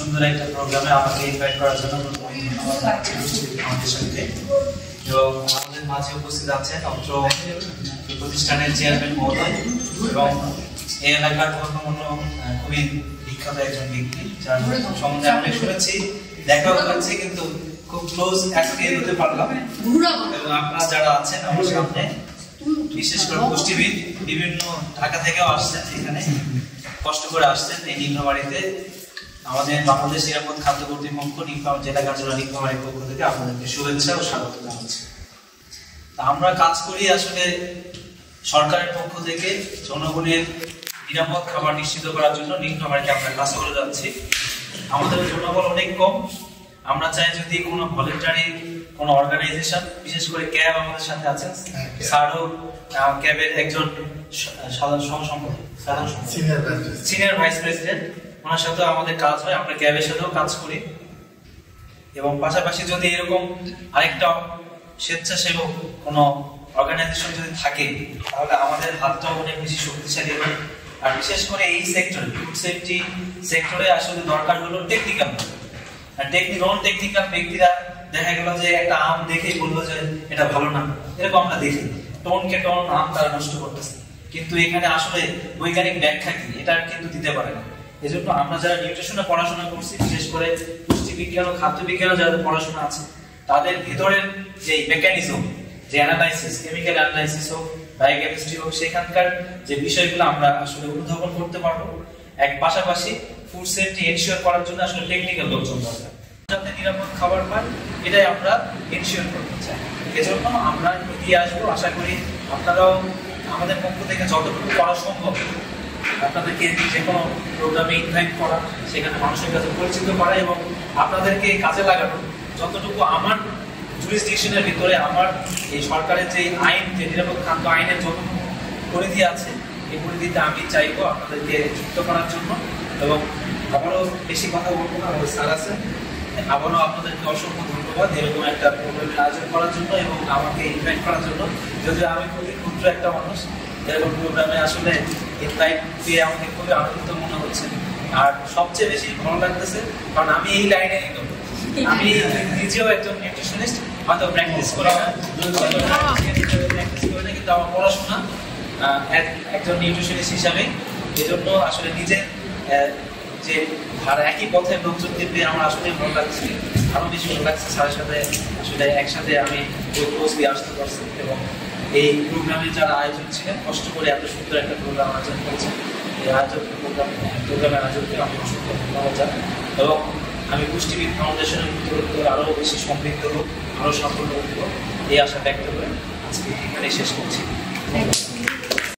সুন্দর একটা প্রোগ্রামে আমাকে ইনভাইট করার জন্য আমাদের সাথে এবং আমাদের মাঝে উপস্থিত আছেন অত্র প্রতিষ্ঠানের চেয়ারম্যান মহোদয় এবং এই এলাকার ধর্মমূল্য খুবই বিখ্যাত একজন ব্যক্তি যার সম্বন্ধে আমি শুনেছি, দেখাও করেছি, কিন্তু খুব ক্লোজ আজকে হতে পারলাম। এবং আপনারা যারা আছেন আমার সামনে, বিশেষ করে পুষ্টিবিদ বিভিন্ন ঢাকা থেকেও আসছেন, এখানে কষ্ট করে আসছেন এই নীলফামারীতে। আমাদের বাংলাদেশ নিরাপদ খাদ্য কর্তৃপক্ষ জেলা কার্যালয় নীলফামারীর পক্ষ থেকে আপনাদেরকে শুভেচ্ছা ও স্বাগত জানাচ্ছি। আমরা কাজ করি আসলে সরকারের পক্ষ থেকে জনগণের নিরাপদ খাবার নিশ্চিত করার জন্য নীলফামারীতে আমরা কাজ করে যাচ্ছি। আমাদের জনবল অনেক কম, আমরা চাই যদি কোনো ভলেন্টারি কোনো অর্গানাইজেশন, বিশেষ করে ক্যাব আমাদের সাথে আছেন, স্যারও ক্যাবের একজন সিনিয়র ভাইস প্রেসিডেন্ট, ওনার সাথেও আমাদের কাজ হয়, আমরা ক্যাবের সাথেও কাজ করি। এবং পাশাপাশি যদি এরকম আরেকটা স্বেচ্ছাসেবক কোনো অর্গানাইজেশন যদি থাকে তাহলে আমাদের হাতটাও অনেক বেশি শক্তিশালী হয়। আর বিশেষ করে এই সেক্টরে, ফুড সেফটি সেক্টরে আসলে দরকার হলো টেকনিক্যাল, নন টেকনিক্যাল ব্যক্তিরা দেখা গেল যে একটা আম দেখেই বলবো যে এটা ভালো না, এরকম আমরা দেখি টনকে টন আম তারা নষ্ট করতেছে, কিন্তু এখানে আসলে বৈজ্ঞানিক ব্যাখ্যা কি এটা কিন্তু দিতে পারে না। এজন্য আমরা যারা নিউট্রিশনে পড়াশোনা করছি, বিশেষ করে পুষ্টিবিজ্ঞান ও খাদ্য বিজ্ঞানে যাদের পড়াশোনা আছে, তাদের ভিতরের যে মেকানিজম, যে অ্যানালাইসিস, কেমিক্যাল অ্যানালাইসিস হোক, বায়োকেমিস্ট্রি হোক, সেখানকার যে বিষয়গুলো আমরা আসলে অনুধাবন করতে পারবো। এক পাশাপাশি ফুড সেফটি এনশিওর করার জন্য আসলে টেকনিক্যাল লোকজন দরকার, যাতে নিরাপদ খাবার পায়, এটাই আমরা এনশিওর করতে চাই। এজন্য আমরা এগিয়ে আসবো। আশা করি আপনারাও আমাদের পক্ষ থেকে যতটুকু করা সম্ভব, আপনাদেরকে যে কোনো প্রোগ্রামে ইনভাইট করা, সেখানে মানুষের কাছে পরিচিত করা এবং আপনাদেরকে কাজে লাগানো, যতটুকু আমার জুরিসডিকশনের ভিতরে আমার এই সরকারের যে আইন, যে নিরাপদ খাদ্য আইনের যতটুকু পরিধি আছে, এই পরিধিতে আমি চাইবো আপনাদেরকে যুক্ত করার জন্য। এবং আবারও বেশি কথা বলবো না, স্যার আছে, আবারও আপনাদেরকে অসংখ্য ধন্যবাদ এরকম একটা প্রোগ্রামের আয়োজন করার জন্য এবং আমাকে ইনভাইট করার জন্য। যদিও আমি খুবই ক্ষুদ্র একটা মানুষ, এরকম প্রোগ্রামে আসলে ইনভাইট পেয়ে আমাকে খুবই আনন্দিত মনে হচ্ছে। আর সবচেয়ে বেশি ভালো লাগতেছে কারণ আমি এই লাইনে, আমি নিজেও একজন নিউট্রিশনিস্ট, হয়তো প্র্যাকটিস করে না, কিন্তু আমার পড়াশোনা একজন নিউট্রিশনিস্ট হিসাবে। এজন্য আসলে নিজের যে আর একই পথে লোকজনকে পেয়ে আমার আসলে ভালো লাগছে, আরো বেশি ভালো লাগছে। স্যারের সাথে আসলে একসাথে আমি কোর্স দিয়ে আসতে পারছি এবং এই প্রোগ্রামের যারা আয়োজন ছিলেন কষ্ট করে এত সুন্দর একটা প্রোগ্রাম আয়োজন করেছেন, এই প্রোগ্রামের আয়োজনকে আমি অসংখ্য ধন্যবাদ জানাই। এবং আমি পুষ্টিবিদ ফাউন্ডেশনের ভিতরে আরো বেশি সমৃদ্ধ হোক, আরো সাফল্য হোক, এই আশা ব্যক্ত করে আজকে এখানে শেষ করছি।